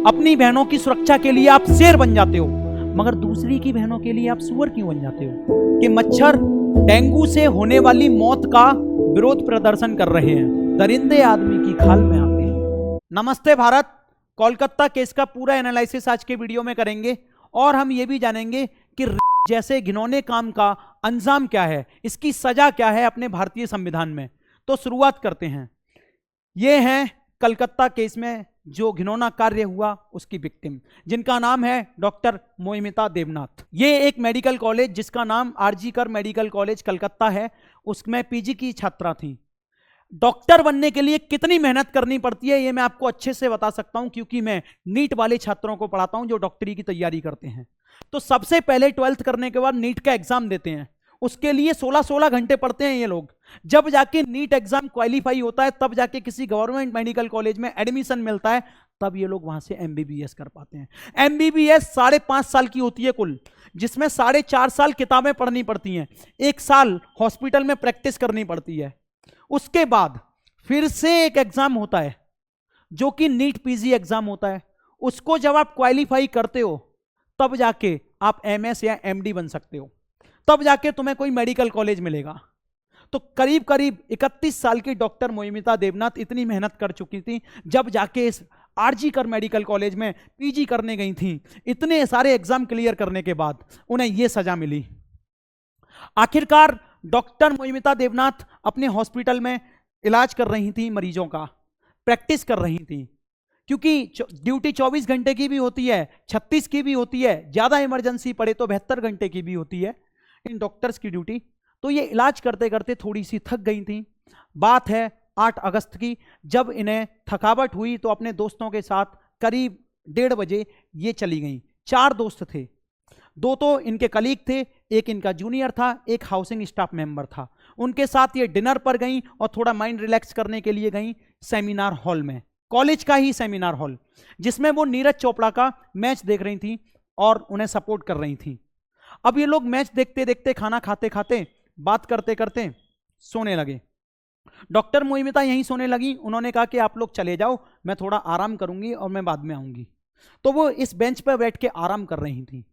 अपनी बहनों की सुरक्षा के लिए आप शेर बन जाते हो, मगर दूसरी की बहनों के लिए आप सुअर क्यों बन जाते हो? कि मच्छर डेंगू से होने वाली मौत का विरोध प्रदर्शन कर रहे हैं, दरिंदे आदमी की खाल में आते हैं। नमस्ते भारत, कोलकाता केस का पूरा एनालिसिस आज के वीडियो में करेंगे और हम ये भी जानेंगे कि जैसे घिनौने काम का अंजाम क्या है, इसकी सजा क्या है अपने भारतीय संविधान में। तो शुरुआत करते हैं। ये हैं कलकत्ता केस में जो घिनौना कार्य हुआ उसकी विक्टिम, जिनका नाम है डॉक्टर मोहिमिता देवनाथ। ये एक मेडिकल कॉलेज जिसका नाम आरजी कर मेडिकल कॉलेज कलकत्ता है, उसमें पीजी की छात्रा थी। डॉक्टर बनने के लिए कितनी मेहनत करनी पड़ती है ये मैं आपको अच्छे से बता सकता हूं, क्योंकि मैं नीट वाले छात्रों को पढ़ाता हूं जो डॉक्टरी की तैयारी करते हैं। तो सबसे पहले 12th करने के बाद नीट का एग्जाम देते हैं, उसके लिए 16-16 घंटे पढ़ते हैं ये लोग। जब जाके नीट एग्जाम क्वालिफाई होता है, तब जाके किसी गवर्नमेंट मेडिकल कॉलेज में एडमिशन मिलता है, तब ये लोग वहां से एमबीबीएस कर पाते हैं। एमबीबीएस 5.5 साल की होती है कुल, जिसमें 4.5 साल किताबें पढ़नी पड़ती हैं, 1 साल हॉस्पिटल में प्रैक्टिस करनी पड़ती है। उसके बाद फिर से एक एग्जाम होता है जो कि नीट पीजी एग्जाम होता है। उसको जब आप क्वालिफाई करते हो तब जाके आप एमएस या एमडी बन सकते हो, तब जाके तुम्हें कोई मेडिकल कॉलेज मिलेगा। तो करीब करीब 31 साल की डॉक्टर मोहिमिता देवनाथ इतनी मेहनत कर चुकी थी, जब जाके इस आरजी कर मेडिकल कॉलेज में पीजी करने गई थी, इतने सारे एग्जाम क्लियर करने के बाद उन्हें यह सजा मिली। आखिरकार डॉक्टर मोहिमिता देवनाथ अपने हॉस्पिटल में इलाज कर रही थी, मरीजों का प्रैक्टिस कर रही थी, क्योंकि ड्यूटी 24 घंटे की भी होती है, 36 की भी होती है, ज़्यादा इमरजेंसी पड़े तो 72 घंटे की भी होती है इन डॉक्टर्स की ड्यूटी। तो ये इलाज करते करते थोड़ी सी थक गई थी। बात है 8 अगस्त की, जब इन्हें थकावट हुई तो अपने दोस्तों के साथ करीब 1:30 बजे ये चली गई। 4 दोस्त थे, 2 तो इनके कलीग थे, एक इनका जूनियर था, एक हाउसिंग स्टाफ मेंबर था। उनके साथ ये डिनर पर गई और थोड़ा माइंड रिलैक्स करने के लिए गई सेमिनार हॉल में, कॉलेज का ही सेमिनार हॉल, जिसमें वो नीरज चोपड़ा का मैच देख रही थी और उन्हें सपोर्ट कर रही थी। अब ये लोग मैच देखते देखते, खाना खाते खाते, बात करते करते सोने लगे। डॉक्टर मोहिमिता यहीं सोने लगी। उन्होंने कहा कि आप लोग चले जाओ, मैं थोड़ा आराम करूंगी और मैं बाद में आऊंगी। तो वो इस बेंच पर बैठ के आराम कर रही थी।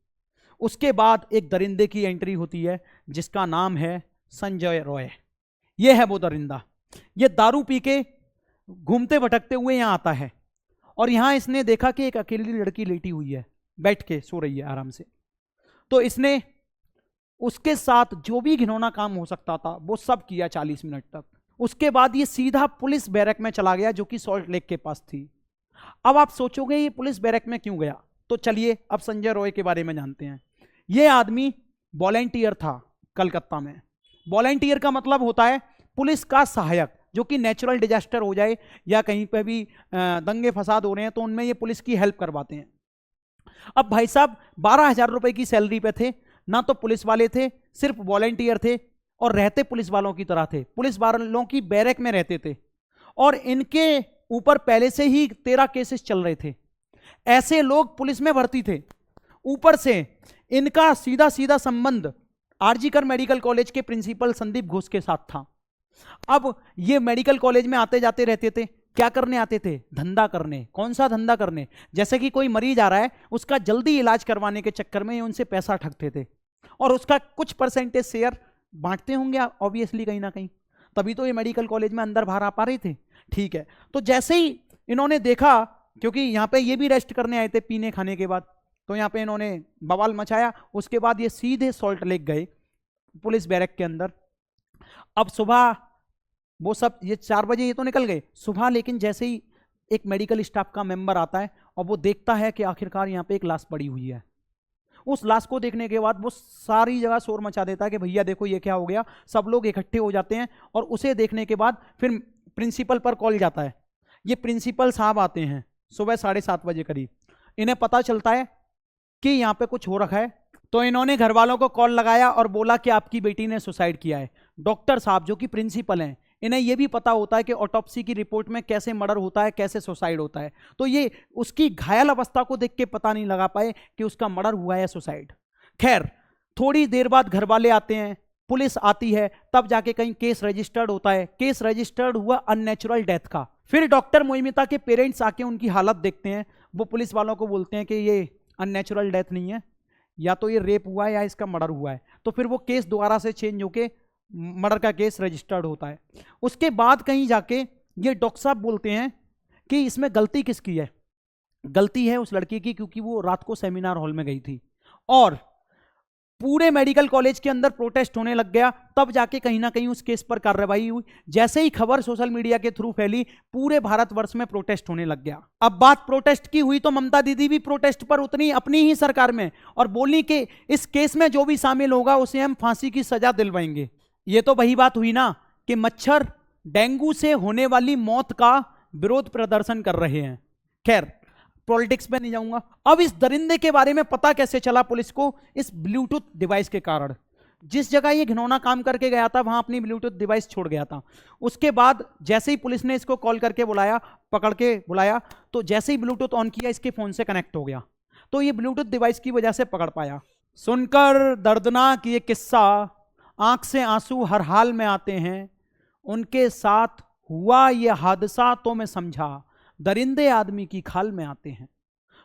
उसके बाद एक दरिंदे की एंट्री होती है जिसका नाम है संजय रॉय। ये है वो दरिंदा, ये दारू पी के घूमते भटकते हुए यहाँ आता है और यहाँ इसने देखा कि एक अकेली लड़की लेटी हुई है, बैठ के सो रही है आराम से। तो इसने उसके साथ जो भी घिनौना काम हो सकता था वो सब किया 40 मिनट तक। उसके बाद ये सीधा पुलिस बैरक में चला गया जो कि सॉल्ट लेक के पास थी। अब आप सोचोगे ये पुलिस बैरक में क्यों गया, तो चलिए अब संजय रॉय के बारे में जानते हैं। ये आदमी वॉलेंटियर था कलकत्ता में। वॉलेंटियर का मतलब होता है पुलिस का सहायक, जो कि नेचुरल डिजास्टर हो जाए या कहीं पे भी दंगे फसाद हो रहे हैं तो उनमें ये पुलिस की हेल्प करवाते हैं। अब भाई साहब 12,000 रुपए की सैलरी पे थे, ना तो पुलिस वाले थे, सिर्फ वॉलेंटियर थे और रहते पुलिस वालों की तरह थे, पुलिस वालों की बैरक में रहते थे और इनके ऊपर पहले से ही 13 केसेस चल रहे थे। ऐसे लोग पुलिस में भर्ती थे। ऊपर से इनका सीधा सीधा संबंध आरजी कर मेडिकल कॉलेज के प्रिंसिपल संदीप घोष के साथ था। अब ये मेडिकल कॉलेज में आते जाते रहते थे। क्या करने आते थे? धंधा करने। कौन सा धंधा करने? जैसे कि कोई मरीज आ रहा है, उसका जल्दी इलाज करवाने के चक्कर में ये उनसे पैसा ठगते थे और उसका कुछ परसेंटेज शेयर बांटते होंगे ऑब्वियसली कहीं ना कहीं, तभी तो ये मेडिकल कॉलेज में अंदर बाहर आ पा रहे थे। ठीक है, तो जैसे ही इन्होंने देखा, क्योंकि यहाँ पे ये भी रेस्ट करने आए थे पीने खाने के बाद, तो यहाँ पे इन्होंने बवाल मचाया। उसके बाद ये सीधे सॉल्ट लेक गए पुलिस बैरक के अंदर। अब सुबह वो सब, ये 4 बजे ये तो निकल गए सुबह, लेकिन जैसे ही एक मेडिकल स्टाफ का मेंबर आता है और वो देखता है कि आखिरकार यहाँ पे एक लाश पड़ी हुई है, उस लाश को देखने के बाद वो सारी जगह शोर मचा देता है कि भैया देखो ये क्या हो गया। सब लोग इकट्ठे हो जाते हैं और उसे देखने के बाद फिर प्रिंसिपल पर कॉल जाता है। ये प्रिंसिपल साहब आते हैं सुबह 7:30 बजे करीब। इन्हें पता चलता है कि यहाँ पे कुछ हो रखा है, तो इन्होंने घर वालों को कॉल लगाया और बोला कि आपकी बेटी ने सुसाइड किया है। डॉक्टर साहब जो कि प्रिंसिपल हैं, इन्हें यह भी पता होता है कि ऑटोप्सी की रिपोर्ट में कैसे मर्डर होता है, कैसे सुसाइड होता है, तो ये उसकी घायल अवस्था को देख के पता नहीं लगा पाए कि उसका मर्डर हुआ है सुसाइड। खैर, थोड़ी देर बाद घर वाले आते हैं, पुलिस आती है, तब जाके कहीं केस रजिस्टर्ड होता है। केस रजिस्टर्ड हुआ अननेचुरल डेथ का। फिर डॉक्टर मोहिमिता के पेरेंट्स आके उनकी हालत देखते हैं। वो पुलिस वालों को बोलते हैं कि ये अननेचुरल डेथ नहीं है, या तो ये रेप हुआ है या इसका मर्डर हुआ है, तो फिर वो केस दोबारा से चेंज होके मर्डर का केस रजिस्टर्ड होता है। उसके बाद कहीं जाके ये डॉक्टर साहब बोलते हैं कि इसमें गलती किसकी है, गलती है उस लड़की की, क्योंकि वो रात को सेमिनार हॉल में गई थी और पूरे मेडिकल कॉलेज के अंदर प्रोटेस्ट होने लग गया, तब जाके कहीं ना कहीं उस केस पर कार्रवाई हुई। जैसे ही खबर सोशल मीडिया के थ्रू फैली, पूरे भारतवर्ष में प्रोटेस्ट होने लग गया। अब बात प्रोटेस्ट की हुई तो ममता दीदी भी प्रोटेस्ट पर उतनी अपनी ही सरकार में, और बोली कि इस केस में जो भी शामिल होगा उसे हम फांसी की सजा दिलवाएंगे। ये तो वही बात हुई ना कि मच्छर डेंगू से होने वाली मौत का विरोध प्रदर्शन कर रहे हैं। खैर, पॉलिटिक्स में नहीं जाऊंगा। अब इस दरिंदे के बारे में पता कैसे चला पुलिस को? इस ब्लूटूथ डिवाइस के कारण। जिस जगह ये घिनौना काम करके गया था वहां अपनी ब्लूटूथ डिवाइस छोड़ गया था। उसके बाद जैसे ही पुलिस ने इसको कॉल करके बुलाया, पकड़ के बुलाया, तो जैसे ही ब्लूटूथ ऑन किया इसके फोन से कनेक्ट हो गया, तो ये ब्लूटूथ डिवाइस की वजह से पकड़ पाया। सुनकर दर्दनाक ये किस्सा, आंख से आंसू हर हाल में आते हैं। उनके साथ हुआ ये हादसा तो मैं समझा, दरिंदे आदमी की खाल में आते हैं।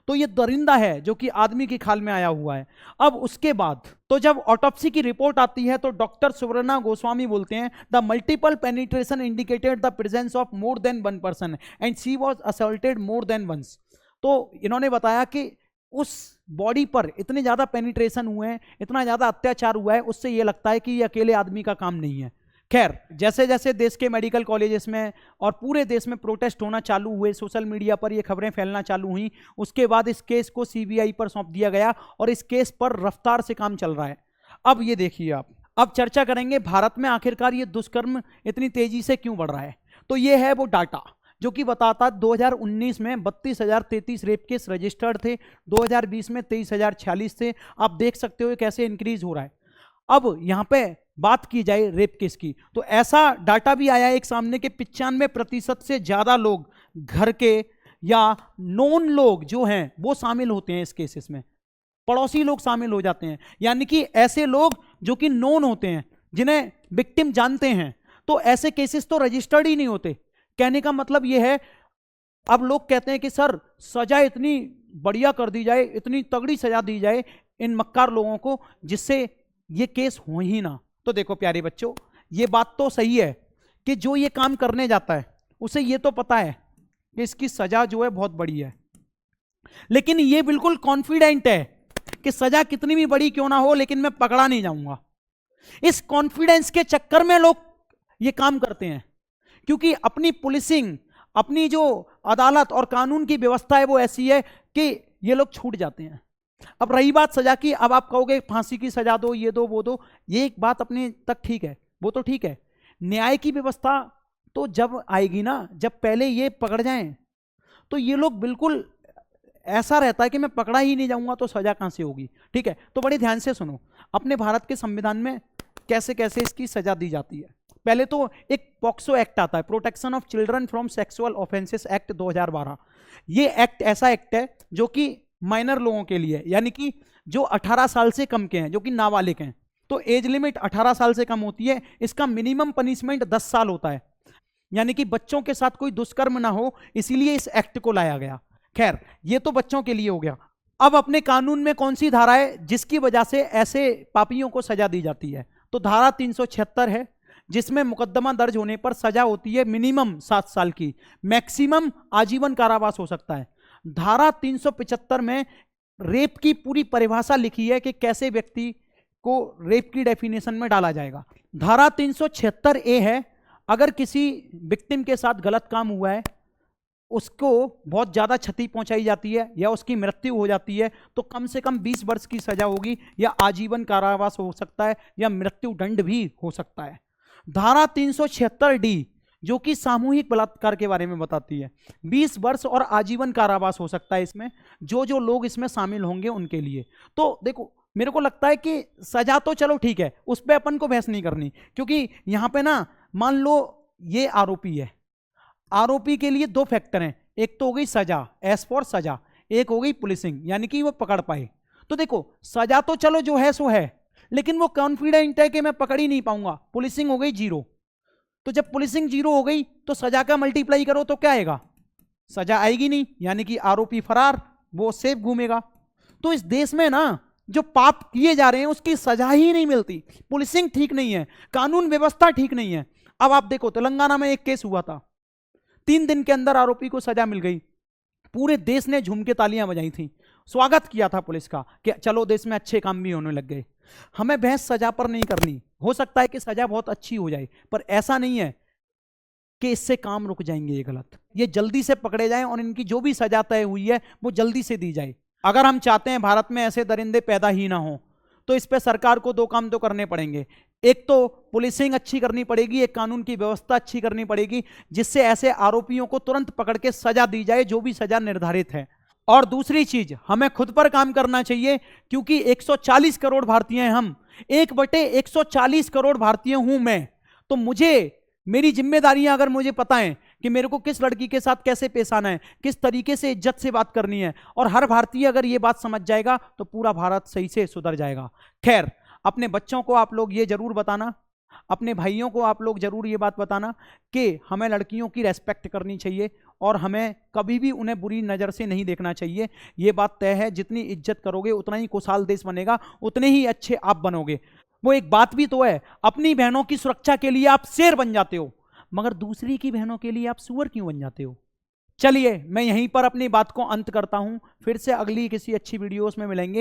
तो ये दरिंदा है जो कि आदमी की खाल में आया हुआ है। अब उसके बाद तो जब ऑटोप्सी की रिपोर्ट आती है तो डॉक्टर सुवर्णा गोस्वामी बोलते हैं, the multiple penetration indicated the presence of more than one person and she was assaulted more than once. तो इन्होंने बताया कि उस बॉडी पर इतने ज्यादा पेनिट्रेशन हुए हैं, इतना ज्यादा अत्याचार हुआ है, उससे ये लगता है कि ये अकेले आदमी का काम नहीं है। खैर, जैसे जैसे देश के मेडिकल कॉलेजेस में और पूरे देश में प्रोटेस्ट होना चालू हुए, सोशल मीडिया पर ये खबरें फैलना चालू हुई, उसके बाद इस केस को सीबीआई पर सौंप दिया गया और इस केस पर रफ्तार से काम चल रहा है। अब ये देखिए आप, अब चर्चा करेंगे भारत में आखिरकार ये दुष्कर्म इतनी तेजी से क्यों बढ़ रहा है। तो ये है वो डाटा जो कि बताता 2019 में 32,033 रेप केस रजिस्टर्ड थे, 2020 में 23,046 थे। आप देख सकते हो कैसे इंक्रीज हो रहा है। अब यहाँ पे बात की जाए रेप केस की, तो ऐसा डाटा भी आया एक सामने के 95% से ज्यादा लोग घर के या नॉन लोग जो हैं वो शामिल होते हैं इस केसेस में, पड़ोसी लोग शामिल हो जाते हैं। यानी कि ऐसे लोग जो कि नॉन होते हैं, जिन्हें विक्टिम जानते हैं, तो ऐसे केसेस तो रजिस्टर्ड ही नहीं होते। कहने का मतलब यह है, अब लोग कहते हैं कि सर सजा इतनी बढ़िया कर दी जाए, इतनी तगड़ी सजा दी जाए इन मक्कार लोगों को जिससे ये केस हो ही ना। तो देखो प्यारे बच्चों, ये बात तो सही है कि जो ये काम करने जाता है उसे ये तो पता है कि इसकी सजा जो है बहुत बड़ी है, लेकिन ये बिल्कुल कॉन्फिडेंट है कि सजा कितनी भी बड़ी क्यों ना हो लेकिन मैं पकड़ा नहीं जाऊंगा। इस कॉन्फिडेंस के चक्कर में लोग ये काम करते हैं, क्योंकि अपनी पुलिसिंग, अपनी जो अदालत और कानून की व्यवस्था है वो ऐसी है कि ये लोग छूट जाते हैं। अब रही बात सजा की, अब आप कहोगे फांसी की सजा दो, ये दो वो दो, ये एक बात अपने तक ठीक है, वो तो ठीक है। न्याय की व्यवस्था तो जब आएगी ना, जब पहले ये पकड़ जाएं, तो ये लोग बिल्कुल ऐसा रहता है कि मैं पकड़ा ही नहीं जाऊंगा तो सजा कहां से होगी। ठीक है, तो बड़े ध्यान से सुनो, अपने भारत के संविधान में कैसे कैसे इसकी सजा दी जाती है। पहले तो एक पॉक्सो एक्ट आता है, protection of children from sexual offences act 2012। ये एक्ट ऐसा एक्ट है जो कि माइनर लोगों के लिए, यानी कि जो 18 साल से कम के हैं, जो कि नाबालिग हैं, तो एज लिमिट 18 साल से कम होती है। इसका मिनिमम पनिशमेंट 10 साल होता है, यानी कि बच्चों के साथ कोई दुष्कर्म ना हो, इसीलिए इस एक्ट को लाया गया। खैर, ये तो बच्चों के लिए हो गया। अब अपने कानून में कौन सी धारा है जिसकी वजह से ऐसे पापियों को सजा दी जाती है? तो धारा 376 है, जिसमें मुकदमा दर्ज होने पर सजा होती है मिनिमम 7 साल की, मैक्सिमम आजीवन कारावास हो सकता है। धारा 375 में रेप की पूरी परिभाषा लिखी है कि कैसे व्यक्ति को रेप की डेफिनेशन में डाला जाएगा। धारा 376A है, अगर किसी विक्टिम के साथ गलत काम हुआ है, उसको बहुत ज्यादा क्षति पहुंचाई जाती है या उसकी मृत्यु हो जाती है, तो कम से कम 20 वर्ष की सजा होगी या आजीवन कारावास हो सकता है या मृत्यु दंड भी हो सकता है। धारा 376D जो कि सामूहिक बलात्कार के बारे में बताती है, 20 वर्ष और आजीवन कारावास हो सकता है इसमें, जो लोग इसमें शामिल होंगे उनके लिए। तो देखो, मेरे को लगता है कि सजा तो चलो ठीक है, उस पर अपन को बहस नहीं करनी, क्योंकि यहां पे ना मान लो ये आरोपी है, आरोपी के लिए 2 फैक्टर हैं, एक तो हो गई सजा, एस फॉर सजा, एक हो गई पुलिसिंग, यानी कि वो पकड़ पाए। तो देखो, सजा तो चलो जो है सो है, लेकिन वो कॉन्फिडेंट है कि मैं पकड़ ही नहीं पाऊंगा, पुलिसिंग हो गई 0। तो जब पुलिसिंग 0 हो गई तो सजा का मल्टीप्लाई करो तो क्या आएगा? सजा आएगी नहीं, यानी कि आरोपी फरार, वो सेफ घूमेगा। तो इस देश में ना जो पाप किए जा रहे हैं उसकी सजा ही नहीं मिलती, पुलिसिंग ठीक नहीं है, कानून व्यवस्था ठीक नहीं है। अब आप देखो तेलंगाना में एक केस हुआ था, 3 दिन के अंदर आरोपी को सजा मिल गई, पूरे देश ने झूम के तालियां बजाई थी, स्वागत किया था पुलिस का कि चलो देश में अच्छे काम भी होने लग गए। हमें बहस सजा पर नहीं करनी, हो सकता है कि सजा बहुत अच्छी हो जाए, पर ऐसा नहीं है कि इससे काम रुक जाएंगे, ये गलत। ये जल्दी से पकड़े जाएं और इनकी जो भी सजा तय हुई है वो जल्दी से दी जाए। अगर हम चाहते हैं भारत में ऐसे दरिंदे पैदा ही ना हो, तो इस पे सरकार को 2 काम तो करने पड़ेंगे। एक तो पुलिसिंग अच्छी करनी पड़ेगी, एक कानून की व्यवस्था अच्छी करनी पड़ेगी, जिससे ऐसे आरोपियों को तुरंत पकड़ के सजा दी जाए, जो भी सजा निर्धारित है। और दूसरी चीज, हमें खुद पर काम करना चाहिए, क्योंकि 140 करोड़ भारतीय हैं हम, 1/140 करोड़ भारतीय हूं मैं, तो मुझे मेरी जिम्मेदारियां अगर मुझे पता है कि मेरे को किस लड़की के साथ कैसे पेश आना है, किस तरीके से इज्जत से बात करनी है, और हर भारतीय अगर ये बात समझ जाएगा तो पूरा भारत सही से सुधर जाएगा। खैर, अपने बच्चों को आप लोग ये जरूर बताना, अपने भाइयों को आप लोग जरूर ये बात बताना कि हमें लड़कियों की रेस्पेक्ट करनी चाहिए और हमें कभी भी उन्हें बुरी नज़र से नहीं देखना चाहिए। ये बात तय है, जितनी इज्जत करोगे उतना ही खुशहाल देश बनेगा, उतने ही अच्छे आप बनोगे। वो एक बात भी तो है, अपनी बहनों की सुरक्षा के लिए आप शेर बन जाते हो, मगर दूसरी की बहनों के लिए आप सुअर क्यों बन जाते हो? चलिए मैं यहीं पर अपनी बात को अंत करता हूं, फिर से अगली किसी अच्छी वीडियोस में मिलेंगे।